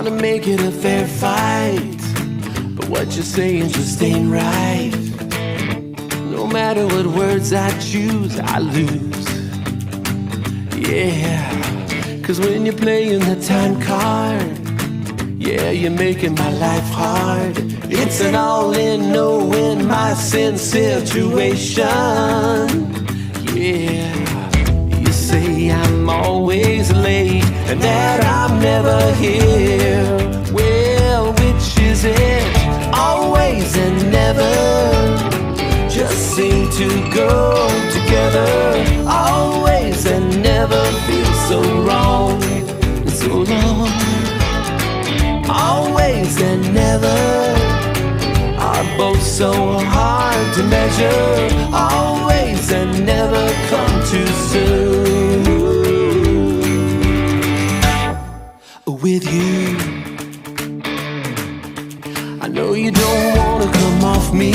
wanna make it a fair fight, but what you're saying just ain't right. No matter what words I choose, I lose. Yeah, 'cause when you're playing the time card, yeah, you're making my life hard. It's an all-in, no-win, my sin situation. Yeah, you say I'm always late and that I'm never here. Well, which is it? Always and never just seem to go together. Always and never feel so wrong and so long. Always and never are both so hard to measure. Always and never come too soon. With you, I know you don't wanna come off me,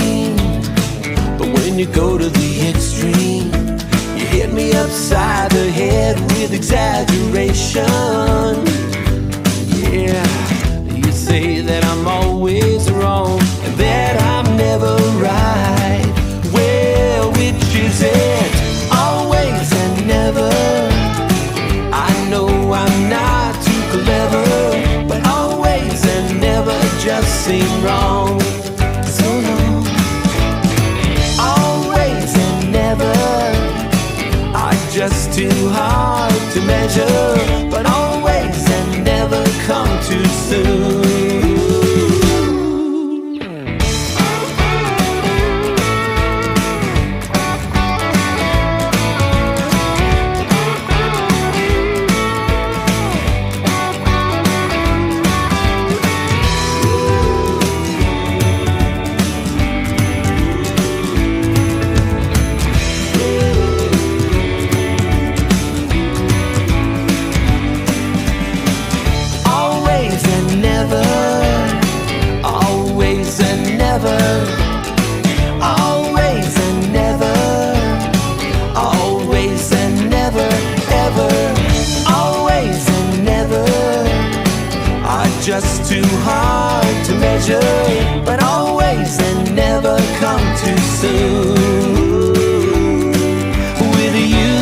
but when you go to the extreme, you hit me upside the head with exaggeration. Yeah, you say that I'm always wrong and that I'm never right. Well, which is it? Always and never. I know I'm not too clever, but always and never just seem wrong. So long. Always and never are just too hard to measure, but always and never come too soon. Just too hard to measure, but always and never come too soon. With you,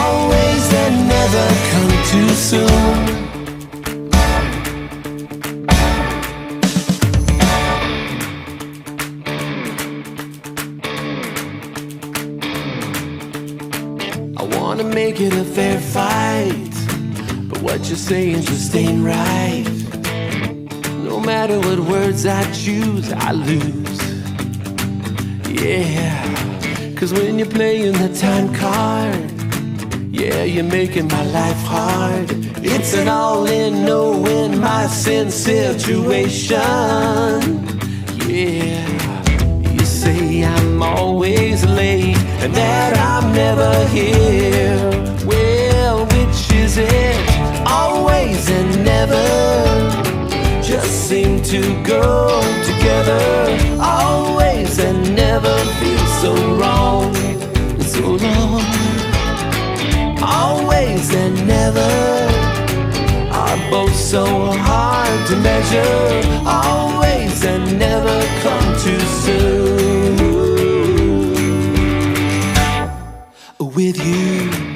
always and never come too soon. I wanna make it a fair fight, what you're saying just ain't right. No matter what words I choose, I lose. Yeah, 'cause when you're playing the time card, yeah, you're making my life hard. It's an all-in, no-win, my sin situation. Yeah, you say I'm always late and that I'm never here. Well, which is it? Always and never just seem to go together. Always and never feel so wrong and so long. Always and never are both so hard to measure. Always and never come too soon. With you.